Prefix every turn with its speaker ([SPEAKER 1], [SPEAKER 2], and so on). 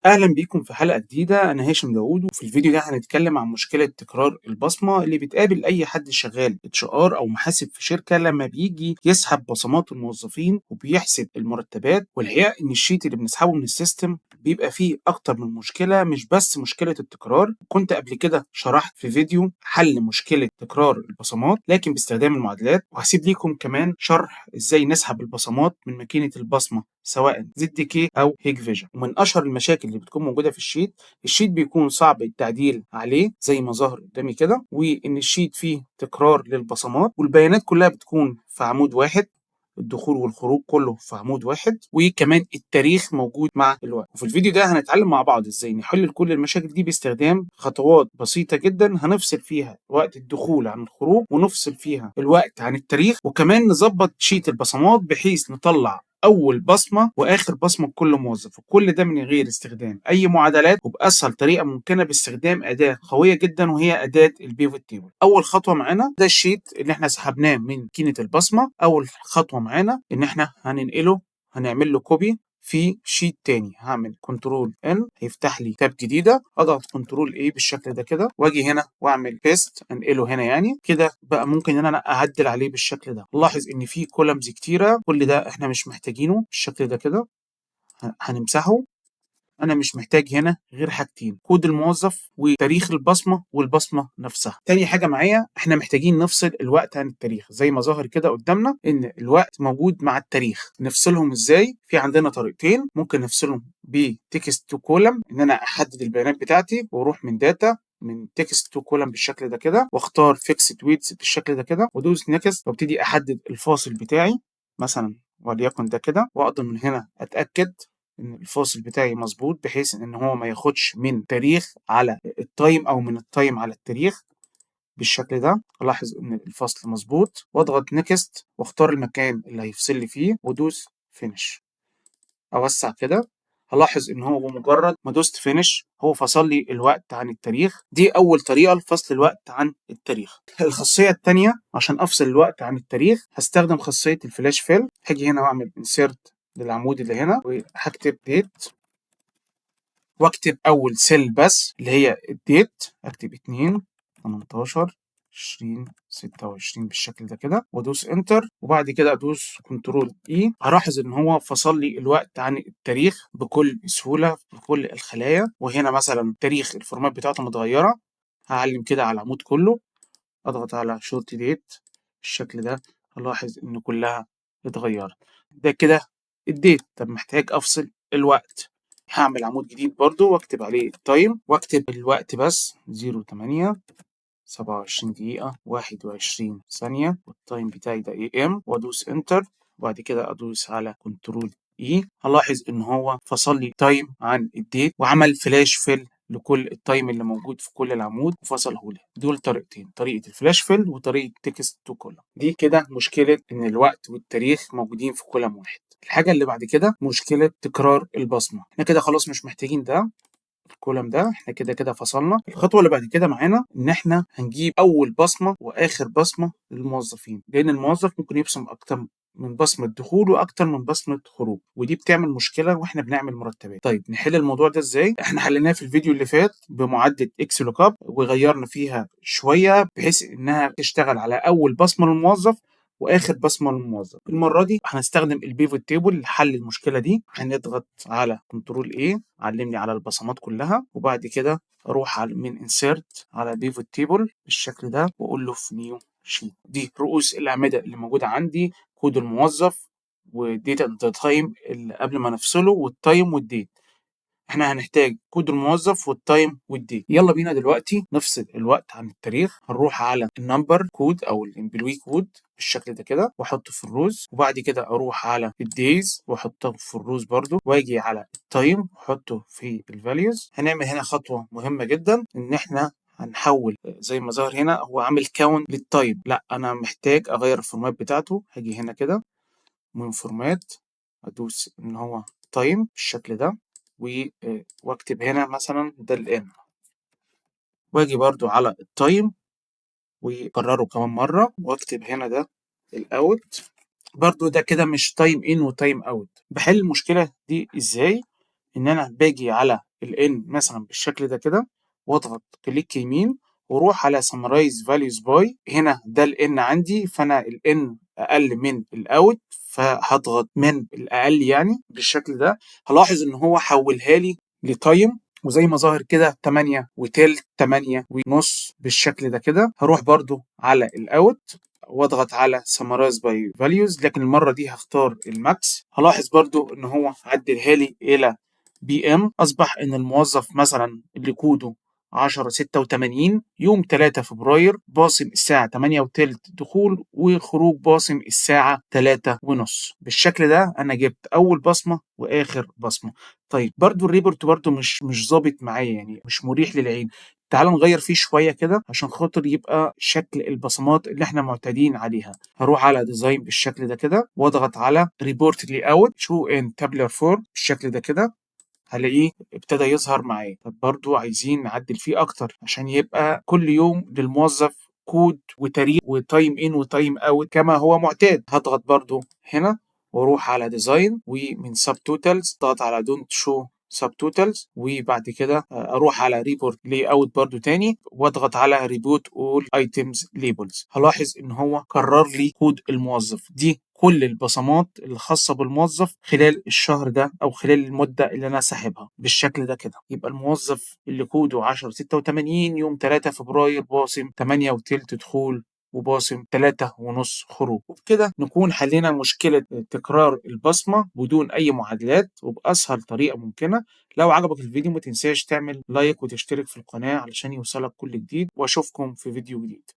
[SPEAKER 1] أهلا بيكم في حلقة جديدة. أنا هاشم داوود، وفي الفيديو ده هنتكلم عن مشكلة تكرار البصمة اللي بتقابل أي حد شغال HR أو محاسب في شركة لما بيجي يسحب بصمات الموظفين وبيحسب المرتبات. والحقيقة إن الشيت اللي بنسحبه من السيستم بيبقى فيه أكتر من مشكلة، مش بس مشكلة التكرار. كنت قبل كده شرحت في فيديو حل مشكلة تكرار البصمات لكن باستخدام المعادلات، وهسيب ليكم كمان شرح إزاي نسحب البصمات من ماكينة البصمة سواء ZK أو هيج-فيجن. ومن أشهر المشاكل اللي بتكون موجودة في الشيت بيكون صعب التعديل عليه زي ما ظهر قدامي كده، وإن الشيت فيه تكرار للبصمات والبيانات كلها بتكون في عمود واحد، الدخول والخروج كله في عمود واحد، وكمان التاريخ موجود مع الوقت. وفي الفيديو ده هنتعلم مع بعض ازاي نحل كل المشاكل دي باستخدام خطوات بسيطة جدا، هنفصل فيها وقت الدخول عن الخروج ونفصل فيها الوقت عن التاريخ، وكمان نظبط شيت البصمات بحيث نطلع اول بصمه واخر بصمه لكل موظف، وكل ده من غير استخدام اي معادلات وباسهل طريقه ممكنه باستخدام اداه قويه جدا وهي اداه البيفوت تيبل. اول خطوه معانا ده الشيت اللي احنا سحبناه من ماكينه البصمه. اول خطوه معانا ان احنا هنعمل له كوبي في شيت تاني. هعمل كنترول ان هيفتح لي تاب جديده، اضغط كنترول اي بالشكل ده كده، واجي هنا واعمل بيست انقله هنا. يعني كده بقى ممكن ان انا اعدل عليه بالشكل ده. لاحظ ان في كولمز كتيره، كل ده احنا مش محتاجينه بالشكل ده كده، هنمسحه. انا مش محتاج هنا غير حاجتين: كود الموظف وتاريخ البصمه والبصمه نفسها. تاني حاجه معايا، احنا محتاجين نفصل الوقت عن التاريخ زي ما ظاهر كده قدامنا ان الوقت موجود مع التاريخ. نفصلهم ازاي؟ في عندنا طريقتين ممكن نفصلهم: بتكست تو كولم، ان انا احدد البيانات بتاعتي واروح من داتا من تكست تو كولم بالشكل ده كده، واختار فيكسد ويتس بالشكل ده كده، وادوس نيكست، وابتدي احدد الفاصل بتاعي مثلا وليكن ده كده، واقدر من هنا اتاكد ان الفاصل بتاعي مظبوط بحيث ان هو ما ياخدش من تاريخ على التايم او من التايم على التاريخ بالشكل ده. الاحظ ان الفصل مظبوط، واضغط نيكست واختار المكان اللي هيفصل لي فيه وادوس فينش. اوسع كده، هلاحظ ان هو بمجرد ما دوست فينش هو فصل لي الوقت عن التاريخ. دي اول طريقه لفصل الوقت عن التاريخ. الخاصيه الثانيه عشان افصل الوقت عن التاريخ هستخدم خاصيه الفلاش فيل. هاجي هنا واعمل انسيرت للعمود اللي هنا، وهكتب ديت، واكتب اول سيل بس اللي هي الديت، اكتب 2 18 20 26 بالشكل ده كده، وادوس انتر، وبعد كده ادوس كنترول اي. هلاحظ ان هو فصل لي الوقت عن التاريخ بكل سهوله بكل الخلايا. وهنا مثلا تاريخ الفورمات بتاعته متغيره، هعلم كده على العمود كله، اضغط على شورت ديت بالشكل ده، هلاحظ ان كلها اتغيرت. ده كده الديت. طب محتاج افصل الوقت، هعمل عمود جديد برضو واكتب عليه التايم، واكتب الوقت بس 08 27 دقيقة 21 ثانية، والتايم بتاعي ده AM، وادوس انتر، وبعد كده ادوس على كنترول اي. هلاحظ ان هو فصل لي تايم عن الديت وعمل فلاش فيل لكل التايم اللي موجود في كل العمود وفصله لي. دول طريقتين: طريقة الفلاش فيل وطريقة تكست تو كولم. دي كده مشكلة ان الوقت والتاريخ موجودين في كولم واحد. الحاجة اللي بعد كده مشكلة تكرار البصمة. احنا كده خلاص مش محتاجين ده، الكولم ده احنا كده كده فصلنا. الخطوه اللي بعد كده معانا ان احنا هنجيب اول بصمه واخر بصمه للموظفين، لان الموظف ممكن يبصم اكتر من بصمه دخول واكتر من بصمه خروج، ودي بتعمل مشكله واحنا بنعمل مرتبات. طيب نحل الموضوع ده ازاي؟ احنا حليناه في الفيديو اللي فات بمعدل اكس لوك اب، وغيرنا فيها شويه بحيث انها تشتغل على اول بصمه للموظف واخر بصمه للموظف. المره دي هنستخدم البيفوت تيبل لحل المشكله دي. هنضغط على كنترول اي، علمني على البصمات كلها، وبعد كده اروح على من انسيرت على بيفوت تيبل بالشكل ده، واقول له في نيو شيت. دي رؤوس الاعمده اللي موجوده عندي: كود الموظف والديت اند تايم اللي قبل ما نفصله، والتايم والديت. احنا هنحتاج كود الموظف والتايم والديت. يلا بينا دلوقتي نفصل الوقت عن التاريخ. هنروح على النمبر كود او الامبلوي كود بالشكل ده كده واحطه في الروز، وبعد كده اروح على الدايز واحطه في الروز برضو، واجي على التايم واحطه في الفاليوز. هنعمل هنا خطوة مهمة جدا، ان احنا هنحول زي ما ظهر هنا هو عامل كاونت للتايم، لا انا محتاج اغير الفورمات بتاعته. هاجي هنا كده من فورمات، ادوس ان هو تايم بالشكل ده، واكتب هنا مثلا ده الان، واجي برضو على التايم وكرره كمان مرة واكتب هنا ده الاوت. برضو ده كده مش تايم ان وتايم اوت. بحل المشكلة دي ازاي؟ ان انا باجي على الN مثلا بالشكل ده كده، واضغط كليك يمين واروح على summarize values by. هنا ده الN عندي، فانا الN اقل من الاوت، فهضغط من الاقل يعني بالشكل ده. هلاحظ ان هو حولها لي لتايم، وزي ما ظاهر كده 8 وتلت 8 ونص بالشكل ده كده. هروح برضو على الاوت واضغط على summarize by values، لكن المرة دي هختار الماكس. هلاحظ برضو ان هو عدلها لي الى PM. اصبح ان الموظف مثلا اللي كوده 10/86 يوم 3 فبراير باصم الساعة 8 وتلت دخول وخروج باصم الساعة 3 ونص. بالشكل ده أنا جبت أول بصمة وآخر بصمة. طيب برضو الريبورت برضو مش ظابط معايا، يعني مش مريح للعين. تعال نغير فيه شوية كده عشان خاطر يبقى شكل البصمات اللي احنا معتادين عليها. هروح على ديزاين بالشكل ده كده واضغط على ريبورت لي اوت شو ان تابلر فورم بالشكل ده كده. هلاقيه ابتدى يظهر معايا. طب برضو عايزين نعدل فيه اكتر عشان يبقى كل يوم للموظف كود وتاريخ وتايم ان وتايم اوت كما هو معتاد. هضغط برضو هنا واروح على ديزاين، ومن سب توتالز ضغط على دونت شو سب توتالز، وبعد كده اروح على ريبورت لي اوت برضو تاني واضغط على ريبوت اول ايتمز ليبلز. هلاحظ ان هو كرر لي كود الموظف. دي كل البصمات الخاصة بالموظف خلال الشهر ده أو خلال المدة اللي أنا ساحبها بالشكل ده كده. يبقى الموظف اللي كوده 10/86 يوم 3 فبراير باصم 8 وتلت دخول وباصم 3 ونص خروج. وبكده نكون حلينا مشكلة تكرار البصمة بدون أي معادلات وبأسهل طريقة ممكنة. لو عجبك الفيديو ما تنساش تعمل لايك وتشترك في القناة علشان يوصلك كل جديد، وأشوفكم في فيديو جديد.